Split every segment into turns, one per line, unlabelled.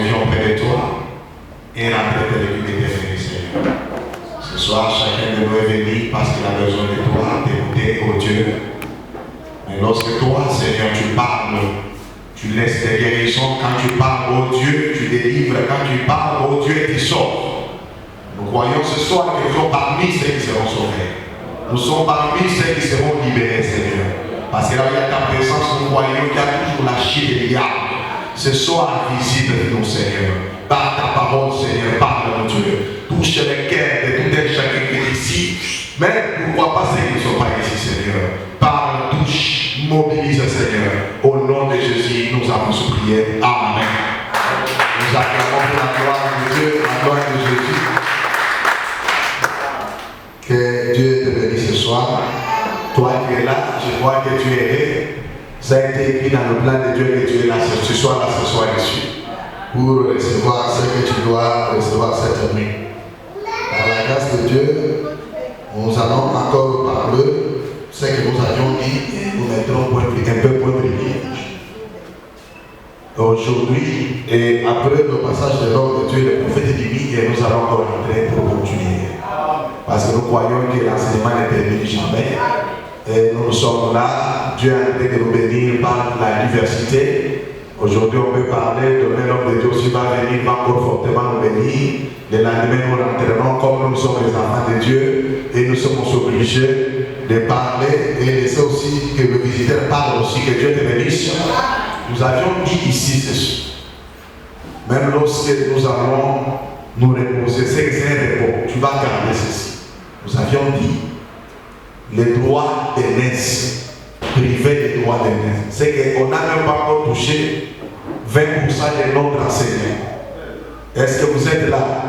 besoin auprès de toi et rentrer dans le but éternel, Seigneur. Ce soir, chacun de nous est venu parce qu'il a besoin de toi, d'écouter, oh Dieu. Mais lorsque toi, Seigneur, tu parles, tu laisses des guérisons. Quand tu parles, oh Dieu, tu délivres. Quand tu parles, oh Dieu, tu sauves. Nous croyons ce soir que nous sommes parmi ceux qui seront sauvés. Nous sommes parmi ceux qui seront libérés, Seigneur. Parce que là où il y a ta présence, nous croyons qu'il y a toujours la chute des diables. Ce soir, visite nous, Seigneur. Par ta parole, Seigneur, parle, mon Dieu. Touche les cœurs de tout un chacun qui est ici. Mais pourquoi pas ceux qui ne sont pas ici, Seigneur. Parle, touche, mobilise, Seigneur. Au nom de Jésus, nous avons supplié. Amen. Nous acclamons pour la gloire de Dieu, la gloire de Jésus. Que Dieu te bénisse ce soir. Toi qui es là, je crois que tu es là. Ça a été écrit dans le plan de Dieu que tu es là ce soir ici. Pour recevoir ce que tu dois recevoir cette nuit. Par la grâce de Dieu, nous allons encore parler ce que nous avions dit et nous mettrons un peu point privé. Aujourd'hui, et après le passage de l'homme de Dieu, le prophète dit, et nous allons encore entrer pour continuer. Parce que nous croyons que l'enseignement ne termine jamais. Et nous sommes là, Dieu a été de nous bénir par la diversité. Aujourd'hui, on peut parler, demain l'homme de Dieu aussi va venir, va encore fortement nous bénir. Le lendemain, nous rentrerons comme nous sommes les enfants de Dieu et nous sommes obligés de parler et laisser aussi que le visiteur parle aussi, que Dieu te bénisse. Nous avions dit ici ceci. Même lorsque nous allons nous reposer, c'est que c'est un repos, tu vas garder ceci. Nous avions dit les droits des naisses, priver les droits des naisses. C'est qu'on n'a même pas encore touché 20% de notre enseignement. Est-ce que vous êtes là?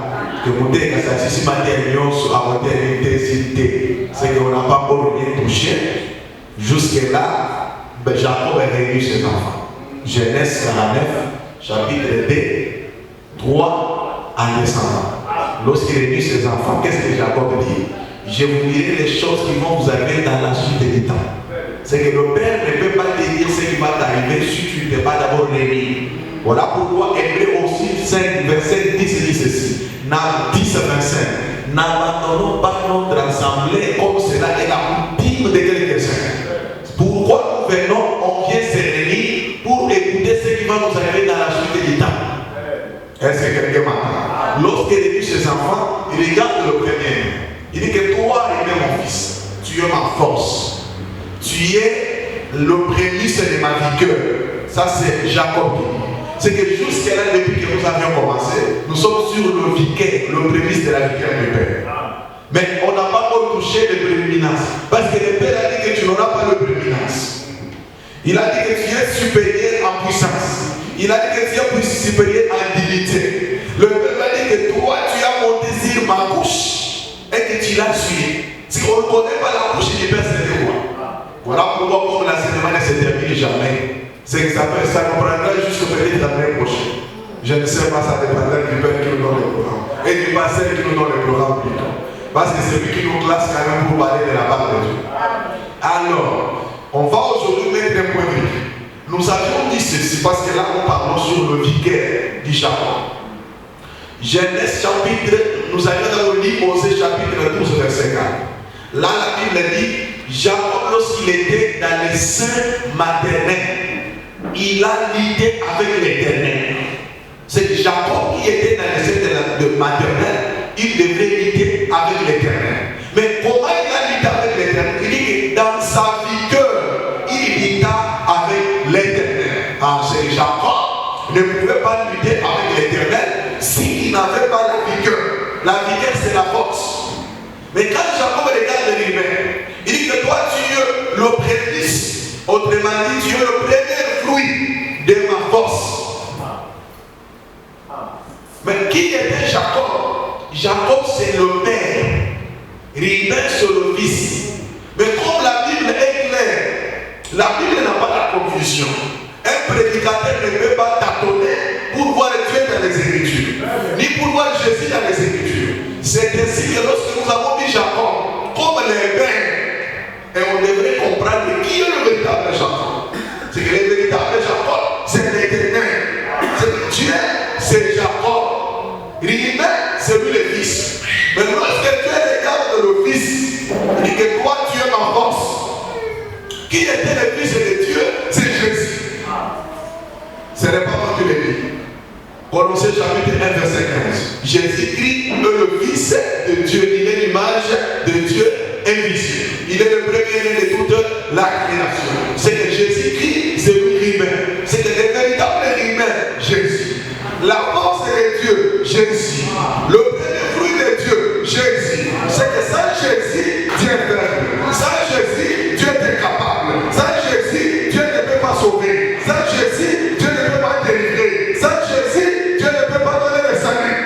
Que vous dites que ça ici matériaux à votre intensité. C'est qu'on n'a pas encore rien touché. Jusque-là, Jacob a réuni ses enfants. Genèse 49, chapitre 2, 3 en descendant. Lorsqu'il réunit ses enfants, qu'est-ce que Jacob dit? Je vous dirai les choses qui vont vous arriver dans la suite du temps. C'est que le Père ne peut pas te dire ce qui va t'arriver si tu n'es pas d'abord réuni. Voilà pourquoi Hébreux aussi 5, verset 10 dit ceci. 10 à 25. N'abandonnons pas notre assemblée comme cela est la coutume de quelques-uns. Pourquoi nous venons, on vient se réunir pour écouter ce qui va nous arriver dans la suite du temps. Est-ce que quelqu'un m'entend? Lorsqu'il réunit ses enfants, il regarde le premier. Il dit que toi, il est mon fils. Tu es ma force. Tu es le prémisse de ma vigueur. Ça, c'est Jacob. C'est que jusqu'à là, depuis que nous avions commencé, nous sommes sur le vicaire, le prémisse de la vigueur du Père. Mais on n'a pas encore touché les prééminences. Parce que le Père a dit que tu n'auras pas de prééminence. Il a dit que tu es supérieur en puissance. Il a dit que tu es supérieur en dignité. Le Père a dit que toi, tu as mon désir, ma couche, et que tu l'as suivi. Si on ne connaît pas la couche du Père, c'est de quoi? Voilà pourquoi, comme l'enseignement ne se termine jamais. C'est que ça comprendra jusqu'au peut-être l'année prochaine. Je ne sais pas, ça dépendra du Père qui nous donne le programme. Et du pasteur qui nous donne le programme plutôt. Parce que c'est lui qui nous classe quand même pour parler de la part de Dieu. Alors, on va aujourd'hui mettre un point de vue. Nous avions dit ceci parce que là, nous parlons sur le vicaire du Jacob. Genèse chapitre, nous avions lu Osée chapitre 12, verset 4. Là, la Bible dit, Jacob, lorsqu'il était dans les seins maternels, il a lutté avec l'Éternel. C'est Jacob qui était dans les seins maternels, il devait lutter avec l'Éternel. Mais comment il a lutté avec l'Éternel? Il dit que dans sa vigueur, il lutta avec l'Éternel. Ah, c'est Jacob ne pouvait pas lutter avec l'Éternel s'il n'avait pas la vigueur. La vigueur, c'est la force. Mais quand Jacob regarde lui-même, il dit que toi, tu es le prémice. Autrement dit, tu es le premier fruit de ma force. Mais qui était Jacob? Jacob, c'est le père. Ribin, c'est le fils. Mais comme la Bible est claire, la Bible n'a pas la confusion. Un prédicateur ne peut pas tâtonner pour voir Dieu dans les Écritures, ni pour voir Jésus dans les Écritures. C'est ainsi que lorsque nous avons dit Jacob, comme les pères, et on devrait comprendre qui est le véritable Jacob. C'est que le véritable Jacob, c'est l'Éternel. C'est Dieu, c'est Colossiens chapitre 1, verset 15. Jésus-Christ est le Fils de Dieu. Il est l'image de Dieu invisible. Il est le premier-né de toute la création. C'est que Jésus-Christ, c'est lui lui-même. C'est que le véritable lui-même, Jésus. La force de Dieu, Jésus. Le premier fruit de Dieu, Jésus. C'est que sans Jésus, Dieu est faible. Sans Jésus, Dieu est incapable. Sans Jésus, Dieu ne peut pas sauver. Sans Jésus, Dieu ne peut pas délivrer. Sans Jésus, Dieu ne peut pas donner le salut.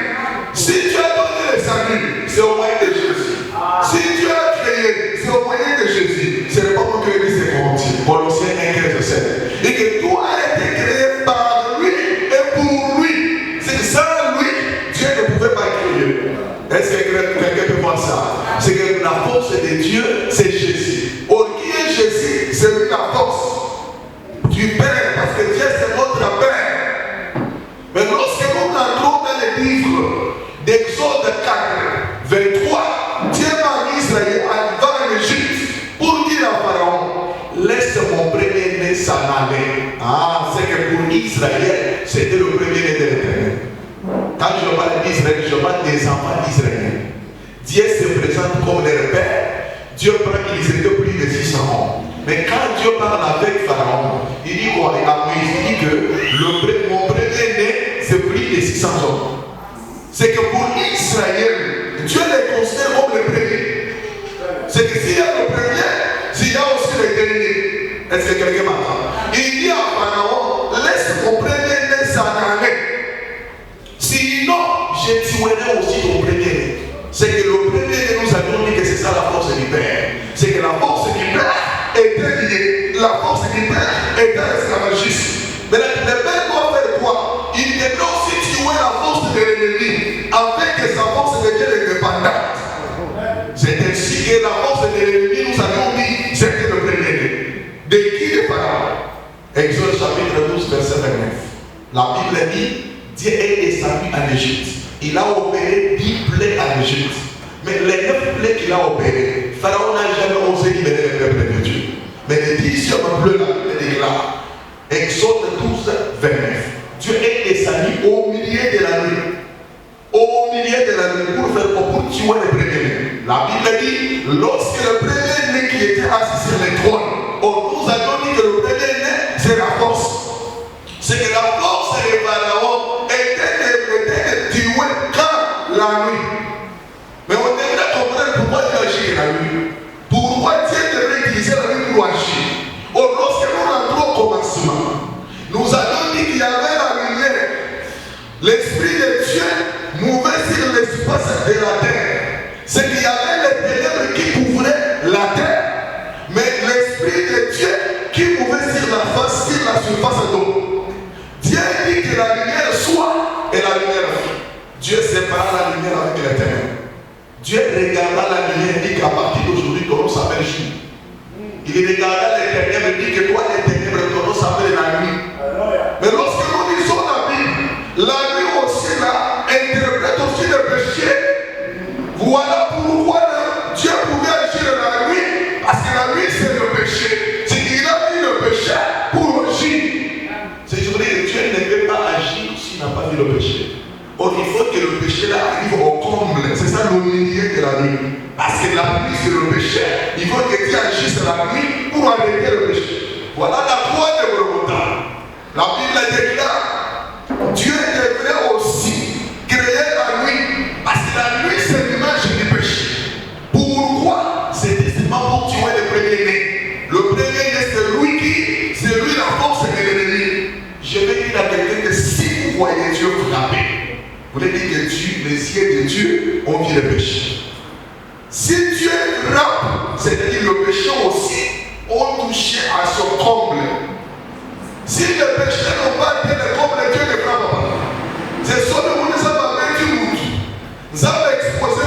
Si Dieu a donné le salut, c'est au moyen de Jésus. Si Dieu a créé, c'est au moyen de Jésus. Ce n'est pas pour que l'Église est corrompue. Colossiens 1, 15, 7. Et que tout a été créé par lui et pour lui. C'est sans lui, Dieu ne pouvait pas créer. Est-ce que quelqu'un peut voir ça? C'est que la force de Dieu, c'est Jésus. Or, qui est Jésus? C'est lui la force du Père, parce que Dieu c'est notre Père. Mais lorsque nous entrons dans les livres d'Exode 4, 23, Dieu m'a mis Israël en Égypte pour dire à Pharaon, laisse mon premier-né s'en aller. Ah, c'est que pour Israël, c'était le premier-né de l'Éternel. Quand je parle d'Israël, je parle des enfants d'Israël. Dieu se présente comme leur père. Dieu prend qu'ils étaient plus de 600 ans. Mais quand Dieu parle avec Pharaon, il dit quoi? À Moïse, il dit que mon premier-né, c'est plus de 600 ans. C'est que pour Israël, Dieu les considère comme le premier. C'est que s'il y a le premier, s'il y a aussi le dernier. Est-ce que quelqu'un m'entend? Il dit à Pharaon, laisse mon premier-né s'en aller. Sinon, je tuerai aussi ton premier-né. C'est que le premier-né nous a dit que c'est ça la force du Père. C'est que la force du Père était liée. La force du Père était esclavagisme. Mais le Père doit faire quoi? Il devait aussi tuer la force de l'ennemi afin que sa force devienne indépendante. C'est ainsi que la force de l'ennemi nous a dit c'était le premier-né. De qui le Pharaon? Exode chapitre 12, verset 29. La Bible dit Dieu est descendu en Égypte. Il a opéré 10 plaies en Égypte. Mais les 9 plaies qu'il a opérées, Pharaon n'a jamais osé libérer le peuple de Dieu. Mais les 10e plaies là, il déclare. Exode 12, 29. Dieu est descendu au milieu de la nuit. Au milieu de la nuit pour faire pour tuer le premier-né. La Bible dit, lorsque le premier-né qui était assis sur le trône, on nous a dit que le premier-né, c'est la force. C'est que la force de Pharaon était de tuer quand la nuit. Mais on devrait comprendre pourquoi Dieu agit la nuit. Pourquoi Dieu devrait utiliser la nuit pour agir. Or, lorsque nous rentrons au commencement, nous avons dit qu'il y avait la lumière. L'Esprit de Dieu mouvait sur l'espace de la terre. C'est qu'il y avait les ténèbres qui couvraient la terre. Mais l'Esprit de Dieu qui mouvait sur la surface d'eau. Dieu dit que la lumière soit et la lumière fut. Dieu sépara la lumière avec les ténèbres. Dieu regarda la lumière et dit qu'à partir d'aujourd'hui, ton nom s'appelle jour. Il regarda les ténèbres et dit que toi, les ténèbres, ton nom s'appelle la nuit. Mais lorsque nous lisons la Bible, la nuit aussi là interprète aussi le péché. Voilà pourquoi Dieu pouvait agir la nuit, parce que la nuit c'est le péché. C'est qu'il a mis le péché pour agir. C'est que Dieu ne peut pas agir s'il n'a pas vu le péché. Or, il faut que le péché là arrive au comble. C'est ça le milieu de la nuit. Parce que la nuit c'est le péché. Il faut que Dieu agisse la nuit pour arrêter le péché. Voilà la croix de Golgotha. La Bible déclare Dieu devrait aussi créer la nuit. Parce que la nuit c'est l'image du péché. Pourquoi? C'était seulement pour tuer le premier-né. Le premier-né c'est lui la force de l'ennemi. Je vais dire à quelqu'un que si vous voyez Dieu frapper, vous voulez dire que Dieu, les yeux de Dieu ont vu le péché. Si Dieu frappe, c'est-à-dire le péché aussi, ont touché à son comble. Si le péché n'a pas été le comble, Dieu ne frappe pas. C'est ce que vous nous avez dit, nous avons exposé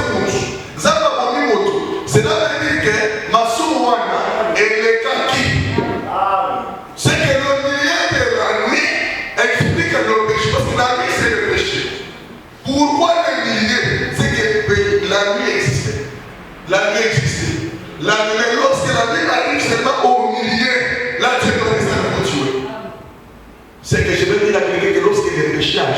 nous avons mis moto. Cela veut dire que ma sououana est le kaki. C'est que le milieu de la nuit explique le péché, parce que la nuit c'est le péché. Pourquoi le milieu? C'est que la nuit existait. La nuit existait. Lorsque la nuit arrive seulement au milieu, là Dieu doit rester pour tuer. C'est que je vais dire à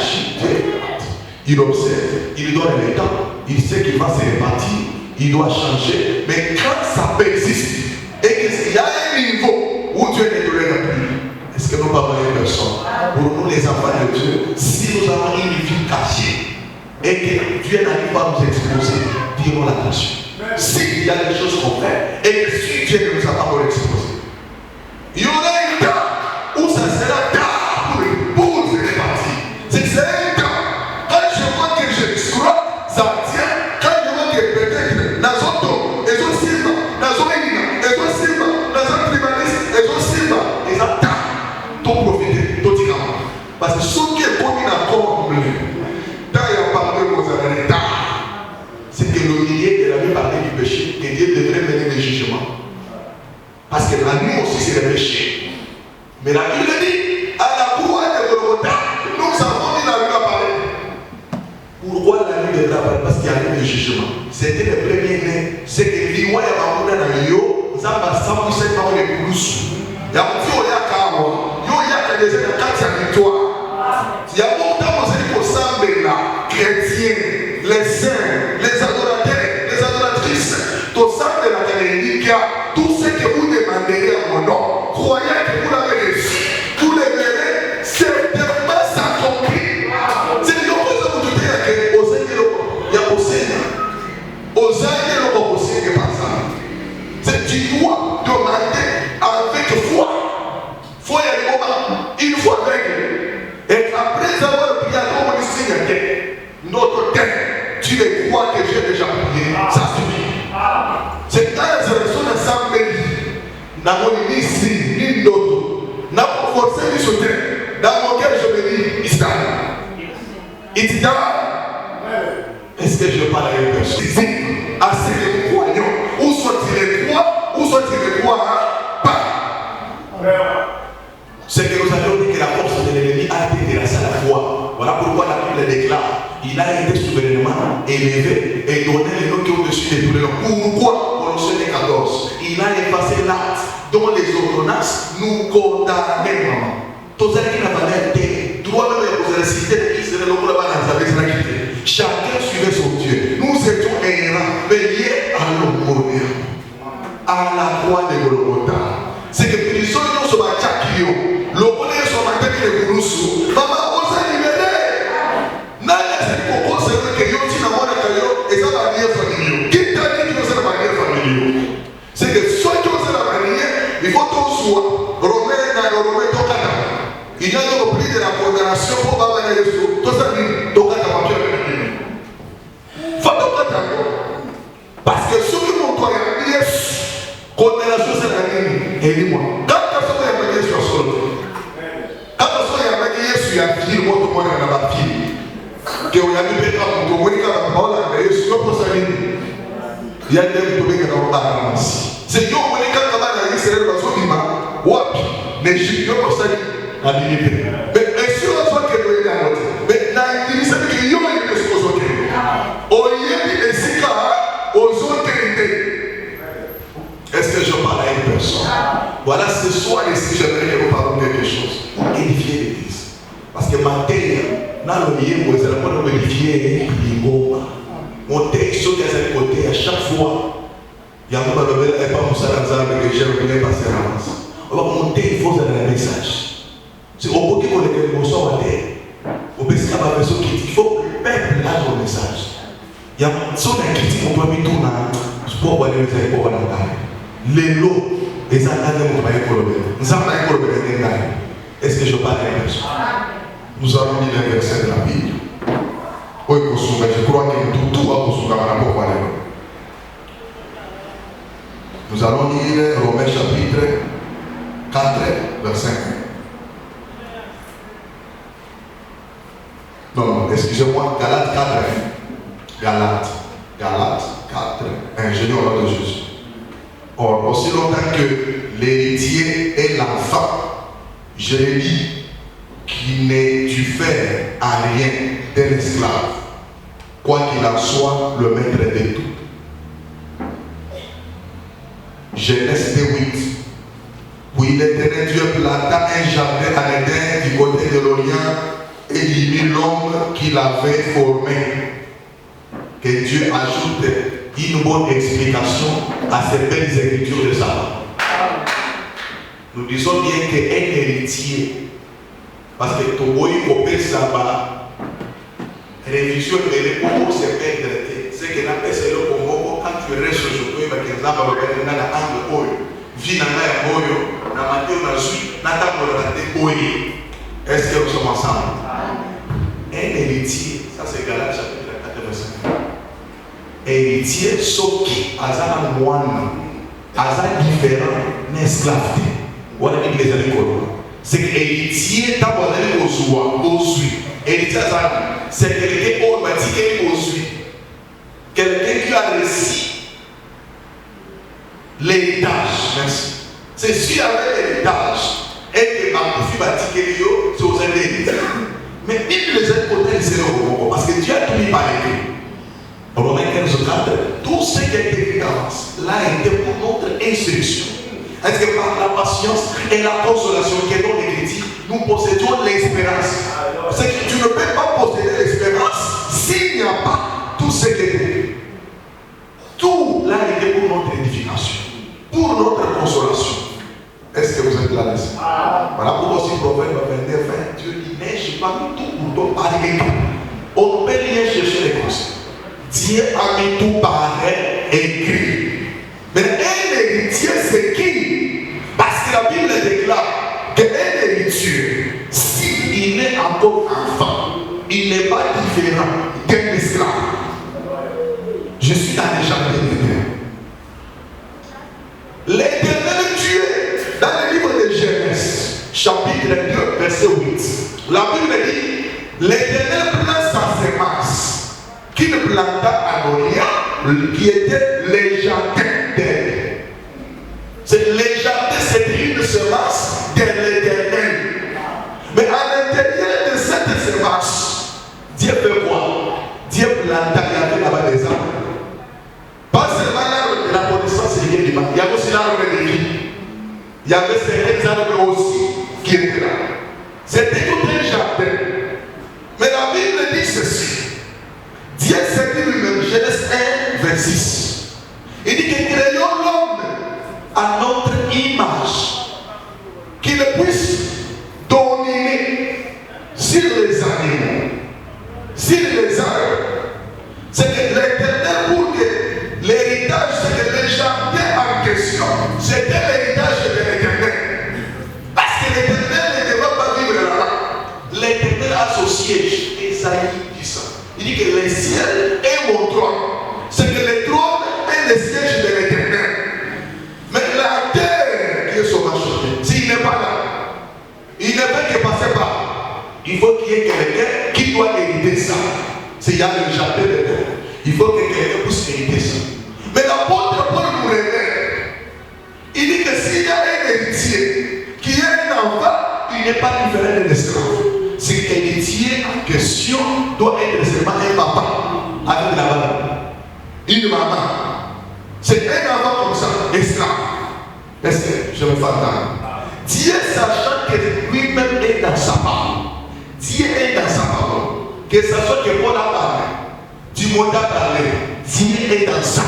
agit, Dieu regarde. Il observe, il donne le temps, il sait qu'il va se répartir, il doit changer. Mais quand ça persiste, et qu'il y a un niveau où Dieu ne tolère plus, est-ce que nous parlons de personne? Pour nous, les enfants de Dieu, si nous avons une vie cachée et que Dieu n'arrive pas à nous exposer, dirons l'attention. S'il y a des choses qu'on fait et que si Dieu ne nous a pas exposé, il y aura un temps où ça sera tard pour se répartir. C'est un temps. Quand je vois que je scrotte, ça tient. Quand je vois que peut-être dans un temps, ils ont Simba, dans un Ina, ils ont Simba, dans un primaliste, ils ont Simba, ils ont tard. Ton profiter, ton tigre. Parce que ce qui est commis encore, quand il y a parlé aux années tard, c'est que le milieu de la vie parler du péché, que Dieu devrait mener des jugements. Parce que la nuit aussi c'est le péché. Mais la Bible dit, à la croix de Golgotha, nous avons mis la nuit à parler. Pourquoi la nuit devrait apparaître? Parce qu'il y a eu des jugements. C'était le premier né. C'est que l'Iwa et Mamouna dans l'Io, nous avons 107 ans de Kouloussou. Il y a un peu de Kawa. Il y a des gens qui ont victoire. Il y a beaucoup de gens qui sont chrétiens, les saints, les adorateurs, les adoratrices. Tout ça de la Calédonie, tout ce que vous demanderez à mon nom, croyez que vous l'avez reçu, vous le verrez, certainement s'accomplir. C'est une chose que vous dites que il y a Osée par ça. C'est tu dois demander avec foi. Foi, il y a des moments, une fois avec. Et après avoir prié, comme on dit, notre terre, tu les crois que j'ai déjà prié, ça suffit. C'est dans la résurrection de Saint-Mélie, dans mon ici, ni d'autre, n'a pas forcé de sauter. Dans mon cœur, je me dis, Israël. Est-ce que je parle à une personne? Assez de croyants. Où sont-ils les croix? Où sont-ils les croix? Pas. C'est que nous avons dit que la force de l'ennemi a été délaissée à la foi. Voilà pourquoi la Bible déclare. Il a été souverainement élevé et donné le nom qui est au-dessus de tous les noms. Pourquoi? Colossiens 14. Il a effacé l'acte dont les ordonnances nous condamnaient. Tous ceux qui n'avaient pas été, droit même aux récités qui seraient le monde avec la quitté. Chacun suivait son Dieu. Nous étions errants, mais liés à l'homonie, à la croix de Golgotha. C'est que les gens qui sont à Tchakio, l'homonie sont à Tchakio de Kouloussou. Maman, on s'est libéré. C'est que ceux qui ont la manière, il faut qu'on soit Romain dans le Romain Tokata. Il y a donc pris de la condamnation pour pas aller sur tout ça dit Tokata papier. Faut Tokata. Parce que ceux qui m'ont envoyé yes, condamnation c'est la ligne. Et dis-moi, quand personne n'a pas dit sur ce quand personne n'a pas dit sur la fille, moi tout le monde n'a pas fille. Que vous avez fait comme tout le monde qui a parlé à Dieu, pour ça il y a des gens qui ont parlé. C'est Dieu qui a parlé à Israël dans son imam. Wapi, mais je suis pour ça à l'unité. Mais si on soit que vous êtes à l'autre, mais dans l'unité, c'est que vous êtes des choses autres. Au lieu de ce cas, aux autres unités. Est-ce que je parle à une personne? Voilà, ce soir ici, j'aimerais que vous parliez de quelque chose. Édifier l'église. Parce que ma terre, dans le milieu, vous allez pas nous édifier l'ingoma. Mon texte sur les côtés, à chaque fois, il y a un peu de belle pas mon salanzar, mais que j'ai revenu passer à l'avance. On va monter, il faut donner un message. C'est au côté qu'on est comme ça, on va dire. Au pays, il y a une personne qui dit qu'il faut que le peuple a son message. Il y a une personne qui dit qu'on doit mettre tout dans le sport pour aller pour aller dans les lots, les attaques, on va y coller. Nous avons y coller. Est-ce que je parle à une personne? Nous avons dit les versets de la Bible. Je crois que tout va pour rapport à la nous allons lire Romains chapitre 4, verset 1. Non, excusez-moi, Galates 4, 1. Galates 4, 1. Je dis au nom de Jésus. Or, aussi longtemps que l'héritier est l'enfant, je l'ai dit, qui n'est du fait à rien d'un esclave, quoi qu'il en soit le maître de tout. Genèse 8. Puis l'Éternel Dieu planta un jardin à l'Éden du côté de l'Orient élimine l'homme qu'il avait formé. Que Dieu ajoute une bonne explication à ces belles écritures de Saba. Nous disons bien qu'un héritier, parce que Toboy Kopé Saba, révision et les Congo se perdent. C'est que la paix c'est le Congo, quand tu restes sur toi, il y a un angle, vie dans la moyo, dans la matin, on a joué, dans la table, est-ce que nous sommes ensemble? Un héritier, ça c'est Galates chapitre 4, verset 1. Héritier, sauf qui, Azana moine, Azana différent, n'esclave. Voilà l'église de l'école. C'est que héritier, t'as pas d'aller au soir, au suite. Héritier, c'est quelqu'un qui va dire au suite. Quelqu'un qui a réussi l'héritage. Merci. C'est celui avec l'héritage. Et que ma fille va dire que c'est aux héritiers. Mais il les a côté de ces robots. Parce que Dieu a tout mis par écrit. Romains 15, 4. Tout ce qui est écrit d'avance, là, était pour notre instruction. Est-ce que par la patience et la consolation qui est dans l'écriture, nous possédons l'espérance? C'est que tu ne peux pas posséder l'espérance s'il n'y a pas tout ce qui est écrit. Tout là était pour notre édification, pour notre consolation. Est-ce que vous êtes là dessus? Voilà pourquoi aussi Proverbe 22, 20, Dieu dit, mais je n'ai pas mis tout pour toi par écrit. On ne peut rien chercher les conseils. Dieu a mis tout par écrit. Mais un héritier, c'est qui? Parce que la Bible déclare qu'un héritier, s'il est encore enfant, il n'est pas différent d'un esclave. Je suis dans les jardins d'éternel. L'éternel Dieu, dans le livre de Genèse, chapitre 2, verset 8, la Bible dit, l'éternel prend sa semence qu'il planta à Moria, qui était les jardins. Les jardins, c'était une semence de l'éternel. Mais à l'intérieur de cette semence, Dieu fait quoi? Dieu planta, il y avait là-bas des arbres. Pas seulement l'arbre de la connaissance, il y avait aussi l'arbre de vie. Il y avait certains arbres aussi qui étaient là. C'était tout un jardin. Mais la Bible dit ceci. Dieu s'est dit lui-même, Genèse 1, verset 6. Il dit que créons l'homme à notre image, qu'il puisse dominer sur les animaux, sur les arbres. C'est que l'éternel, pour que l'héritage, c'est que les jardins en question, c'était l'héritage de l'éternel. Parce que l'éternel ne devait pas vivre là-bas. L'éternel a son siège, Esaïe dit ça. Il dit que le ciel est mon trône. C'est que le trône est le siège de l'éternel. Mais la terre qui est sauvage, s'il n'est pas là, il ne peut que passer par. Il faut qu'il y ait quelqu'un qui doit hériter ça. S'il y a le jardin de terre, il faut que quelqu'un puisse hériter ça. Mais l'apôtre Paul nous révèle. Il dit que s'il y a un héritier qui est un enfant, il n'est pas différent d'un esclave. Cet héritier en question doit être seulement un papa avec la maman, une maman. C'est un enfant comme ça, esclave. Est-ce que je me fais entendre? Dieu, sachant que lui-même est dans sa parole, Dieu est dans sa parole, que ce soit que Paul a parlé, du monde a parlé, Dieu est dans ça.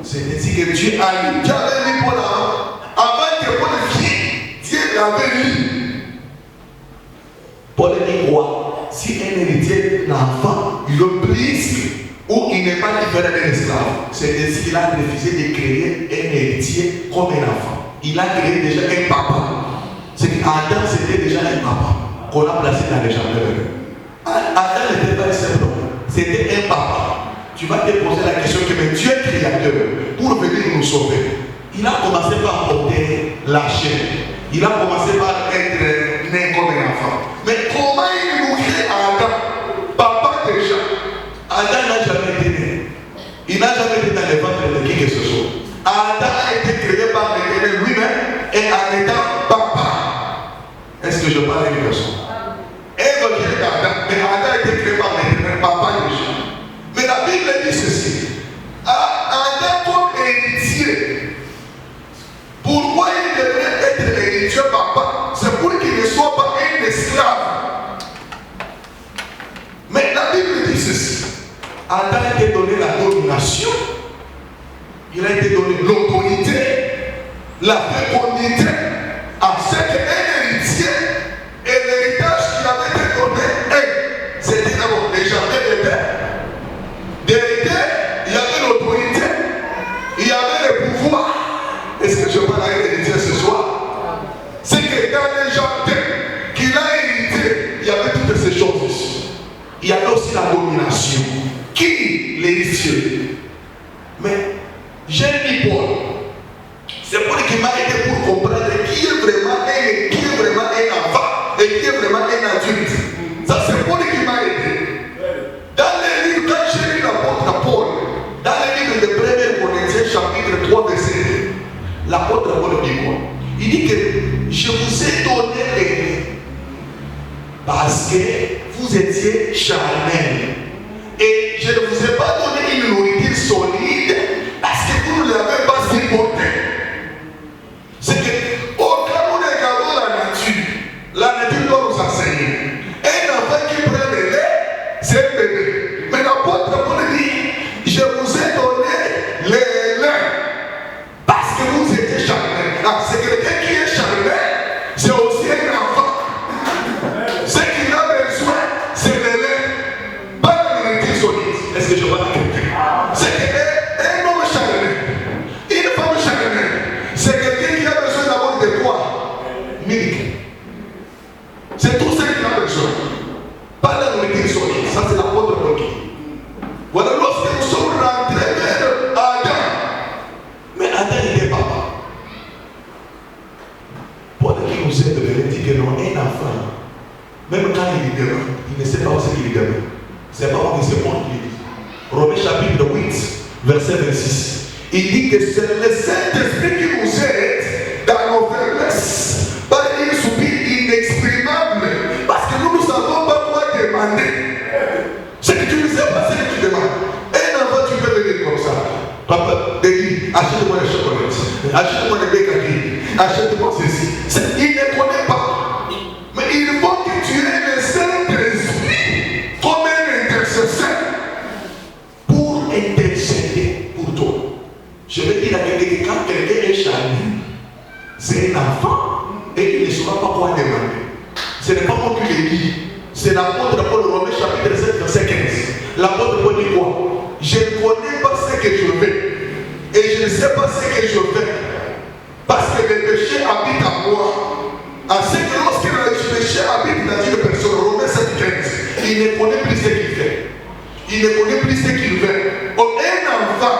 C'est-à-dire que Dieu a lu, Dieu avait lu Paul avant que Paul vienne, Dieu l'avait lu. Paul dit quoi? Si un héritier, l'enfant, il le brise ou il n'est pas différent d'un esclave, c'est-à-dire qu'il a refusé de créer un héritier comme un enfant. Il a créé déjà un papa. C'est qu'Adam c'était déjà un papa qu'on a placé dans les jardins. Adam n'était pas un simple homme, c'était un papa. Tu vas te poser la question que mais Dieu est créateur pour venir nous sauver. Il a commencé par porter la chair. Il a commencé par être né comme un enfant. Mais comment il nous crée Adam? Papa déjà. Adam n'a jamais été né. Il n'a jamais été dans le ventre de qui que ce soit. Adam a été créé par l'Éternel lui-même et en étant papa. Est-ce que je parle à une personne? Ève vient d'Adam, mais Adam a été créé par l'Éternel, papa déjà. Mais la Bible dit ceci. Adam comme héritier. Pourquoi il devrait être héritier papa? C'est pour qu'il ne soit pas un esclave. Adam a été donné la domination, il a été donné l'autorité, la fécondité, à ce qu'un héritier et l'héritage qui avait été donné, c'était d'abord les jardins d'Éden. D'Éden, il y avait l'autorité, il y avait le pouvoir. Est-ce que je parle avec l'héritier ce soir? C'est que dans les jardins qu'il a hérité, il y avait toutes ces choses. Il y avait aussi la domination. Qui l'héritier? Mais j'ai dit Paul. C'est Paul qui m'a aidé pour comprendre qui est vraiment un enfant et qui est vraiment un adulte. Ça, c'est Paul qui m'a aidé. Dans les livres, quand j'ai lu l'apôtre Paul, dans les livres de 1 Corinthiens, chapitre 3, verset 2, l'apôtre Paul dit quoi? Il dit que je vous ai donné les parce que vous étiez charnels. Et je ne vous ai pas donné une nourriture solide parce que vous ne l'avez pas supporté. C'est que, au cas où nous regardons la nature doit nous enseigner. Un enfant qui prend le lait, c'est un bébé. Mais l'apôtre Paul dit, je vous ai donné le lait parce que vous étiez charnels. C'est quelqu'un qui est charnel, c'est aussi un enfant. Ce qu'il a besoin, c'est le lait, pas la nourriture solide. Est-ce que je parle à quelqu'un? C'est qu'un homme charnel, une femme charnelle, c'est quelqu'un qui a besoin d'avoir de quoi? Milk. C'est tout ce qu'il a besoin. Pas la nourriture solide. Ça, c'est l'apôtre Paul qui dit. Voilà, lorsque nous sommes rentrés vers Adam, mais Adam n'était pas papa. Paul qui nous aide de dire que non, un enfant, même quand il est demain, il ne sait pas ce qu'il est demain. C'est pas moi qui c'est moi qui dit. Romains chapitre 8, verset 26. Il dit que c'est le Saint-Esprit qui nous aide dans nos faiblesses par une soupir inexprimable. Parce que nous ne savons pas quoi demander. C'est que tu ne sais pas ce que tu demandes. Un enfant, tu peux venir comme ça. Papa, dit, achète-moi les chocolates, achète-moi les bécaries, achète-moi ceci. Il ne connaît pas. Mais il faut que tu aies le Saint-Esprit comme un intercesseur pour intercéder pour toi. Je vais dire à quelqu'un que quand quelqu'un est charnel, c'est un enfant et il ne saura pas quoi demander. Ce n'est pas moi qui le dis. C'est l'apôtre Paul, Romains chapitre 7, verset 15. L'apôtre Paul dit quoi? Je ne connais pas ce que je fais et je ne sais pas ce que je fais parce que le péché habite en moi. Ainsi que lorsque le péché habite dans une personne, Romains 7, 15, il ne connaît plus ce qu'il fait. Il ne connaît plus ce qu'il fait. Un enfant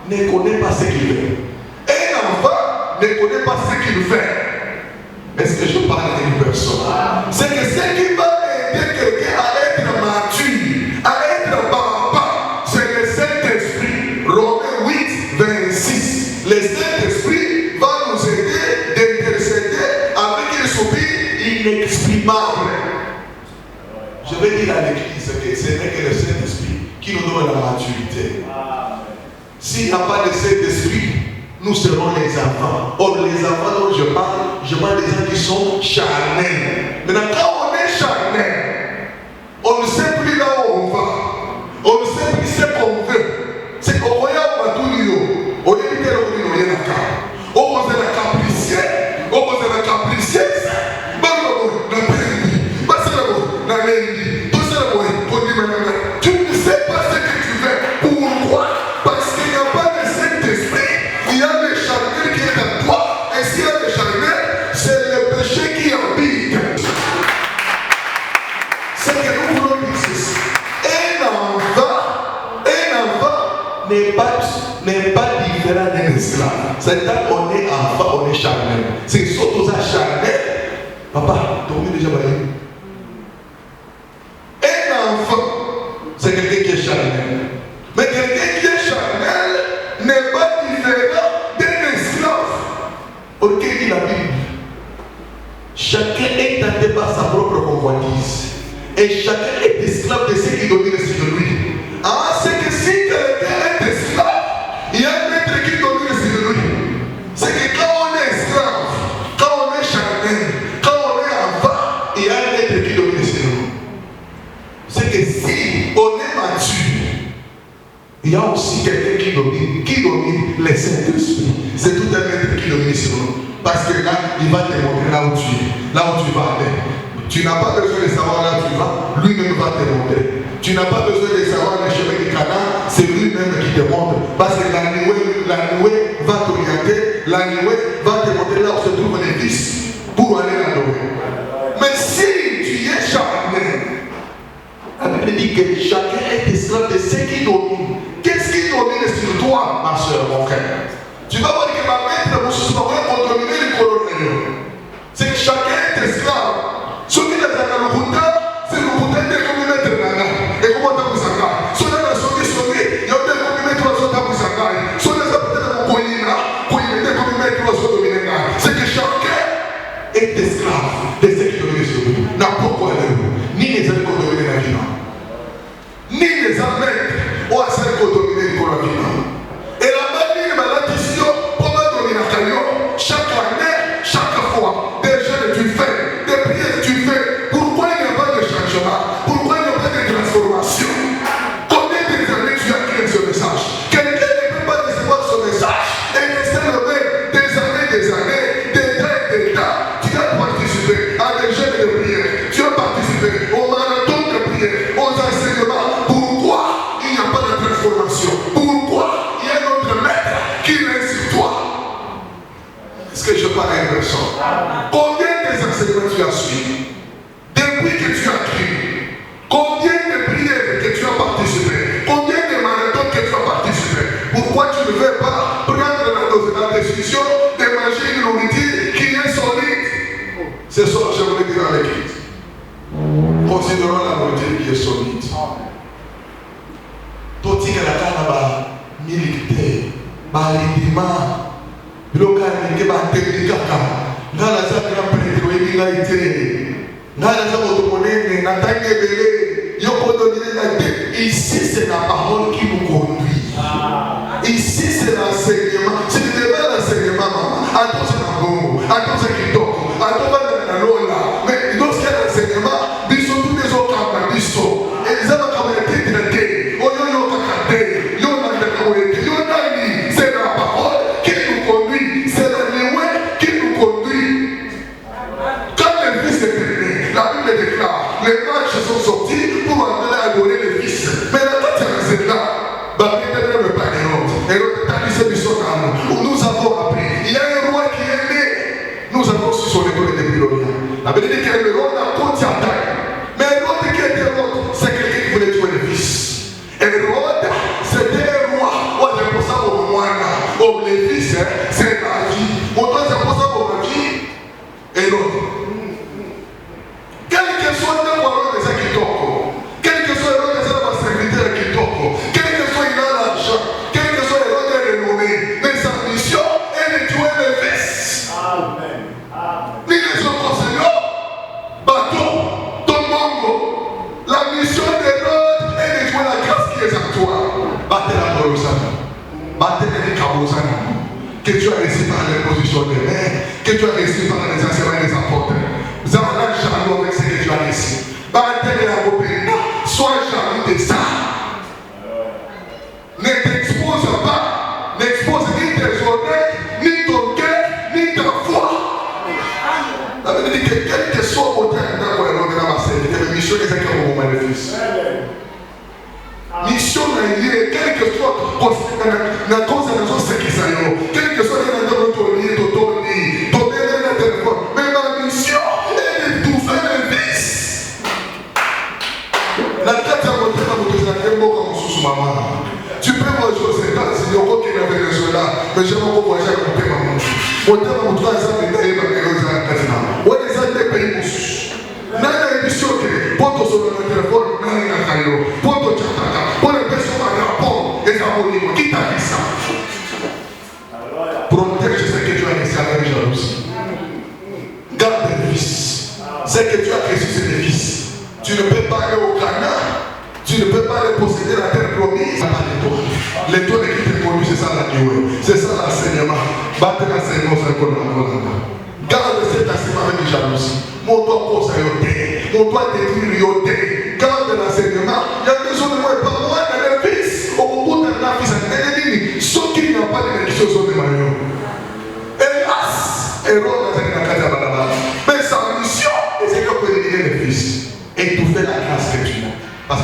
ne connaît pas ce qu'il fait. Un enfant ne connaît pas ce qu'il fait. Est-ce que je parle d'une personne? C'est que ce qui va aider quelqu'un à être mature, à être papa, c'est le Saint-Esprit. Romains 8, 26. Le Saint-Esprit va nous aider d'intercéder avec une soupir inexprimable. Je vais dire à l'église que ce n'est que le Saint-Esprit qui nous donne la maturité. S'il n'y a pas de Saint-Esprit, nous serons les enfants. Or, les enfants dont je parle des gens qui sont charnels. Maintenant, quand on est charnel, on ne sait plus là où on va. On ne sait plus ce qu'on veut. C'est qu'on voit à tout niveau. On est dit qu'on est rien à faire. On va la capricier. On va la capricier. Tu ne sais pas ce que tu fais. Pourquoi? Parce qu'il n'y a pas de Saint-Esprit. Il y a le charnel qui est en toi. Et s'il y a le charnel, c'est le péché qui habite. C'est que nous voulons dire ceci. Un enfant n'est pas différent d'un esclave. C'est quand on est enfant, on est charnel. C'est surtout ça charnel. Papa, tu as déjà marié? Un enfant, c'est quelqu'un qui est charnel. Mais quelqu'un qui est charnel n'est pas différent d'un esclave. Ok, dit la Bible. Chacun est tenté par sa propre convoitise. Et chacun est esclave de ce qui domine sur lui. Ah, c'est que si quelqu'un est esclave, il y a un maître qui domine sur lui. C'est que quand on est esclave, quand on est charnel, quand on est enfant, il y a un maître qui domine sur nous. C'est que si on est mature, Il y a aussi quelqu'un qui domine les Saint-Esprit. C'est tout un maître qui domine sur nous. Parce que là, il va te montrer là où tu es, là où tu vas aller. Tu n'as pas besoin de savoir là où tu vas, lui-même va te montrer. Tu n'as pas besoin de savoir le chemin du Canaan, c'est lui-même qui te montre. Parce que la nouée va t'orienter, la nouée va te montrer là où se trouvent les vices pour aller la nouée. Mais si tu es charnel, la Bible dit que chacun est esclave de ce qui domine. Qu'est-ce qui domine sur toi, ma soeur, mon frère? Tu vas voir que ma maître, mon soeur, va dominer le colonel. C'est que chacun est esclave. Ce qui est dans le routard, c'est le routard de communauté. Et comment tu as vu ça? Si on a sauté, il y a des communautés qui sont dans le si on a peut-être dans le c'est que chacun est esclave de ce qui domine sur nous. N'importe quoi, ni les hommes qui dominent la vie, ni les amènes ou à celles qui dominent la vie. Et la manière de la décision, pour me donner la caillou, chaque année, chaque fois, des jeunes tu fais, des prières tu fais. Pourquoi il n'y a pas de changement? Pourquoi il n'y a pas de transformation? Combien d'années tu as créé ce message? Quelqu'un ne peut pas recevoir ce message et rester le même des années, des temps. Tu as participé à des jeunes de prière, tu as participé au marathon de prière, aux enseignements. Pourquoi il n'y a pas de transformation? Pourquoi il y a un autre maître qui reste sur toi? Est-ce que je parle à une personne? Combien des enseignements tu as suivi? Depuis que tu as crié, combien de prières que tu as participé? Combien de marathons que tu as participé? Pourquoi tu ne veux pas prendre la décision de manger une nourriture qui est solide? Ce soir, je voulais dire à l'église, considérons la nourriture qui est solide. Toti que la canne va militer, va l'indiment, le canne qui va tenir caca, dans la salle de la prêtre, ici c'est la parole qui nous conduit. Ici c'est l'enseignement. Si tu devais l'enseignement, maman, attends c'est un bon, attends c'est qui toque, attends c'est un lola. Mais lorsqu'il y a l'enseignement, ils sont tous les autres camarades, ils sont. Et ils ont été traités. C'est la parole qui nous conduit. C'est la nouée qui nous conduit. Quand les fils étaient nés, la Bible déclare, les mages sont sortis pour aller adorer les fils. Mais la tête est là. Nous avons appris. Il y a un roi qui est né. Nous avons su son école de Bilonia. La Bible dit que le roi n'a pas de taille. Mais le roi qui était roi, c'est quelqu'un qui voulait tuer les fils. Et le roi, c'était un roi. On est pour ça pour moi. Comme les fils, c'est la vie. On doit c'est pour ça pour la vie. Et l'autre. Quel que soit le roi de qui toque, quel que soit le roi de sa serviteur qui toque, quel que soit il a l'argent, quel que soit le roi de renommée, mais sa mission est de tuer les fils. Amen. Ni les autres seigneurs, bateau, ton mango, la mission de l'autre est de jouer la grâce qui est à toi. Battez la Borosana, battez les Kabosana, que tu as reçu par les positions des mains, que tu as reçu par les enseignements et les apôtres. Vous avez un jaloux avec ce que tu as reçu. Battez la Borosana, sois jaloux de ça. Ne t'expose pas, n'expose ni tes oreilles, ni ton cœur, ni ta foi. La Bible dit que quel que soit au terme d'un point de vue, la mission est un moment de fils. Mission est quel que soit la cause de la chose qui s'aille, quel que soit le téléphone, mais ma mission est de tout faire le fils. La tête à monter dans votre cerveau comme sous maman. Tu peux voir José, c'est le roi qui est dans le Venezuela, mais je ne peux pas voyager avec mon père. Mon père m'a montré un peu de pays, on est dans des pays moussous. Nana émission que, pour ton sur le téléphone, nana caillou, pour ton tchataka, pour les personnes à rapport, et à mon niveau, qui t'a dit ça? Protège ce que tu as laissé avec jalousie. Garde tes fils. Ce que tu as reçu, c'est des fils. Tu ne peux pas aller au Canaan. Tu ne peux pas les posséder la terre promise. L'étoile qui te conduit, c'est ça la nuée. C'est ça l'enseignement. Battez l'enseignement, c'est quoi la garde cet enseignement avec jalousie. Mon doigt pose à yoter. Mon doigt détruire yoter. Garde l'enseignement. Il y a besoin de moi, pas moi, dans les fils. Au bout de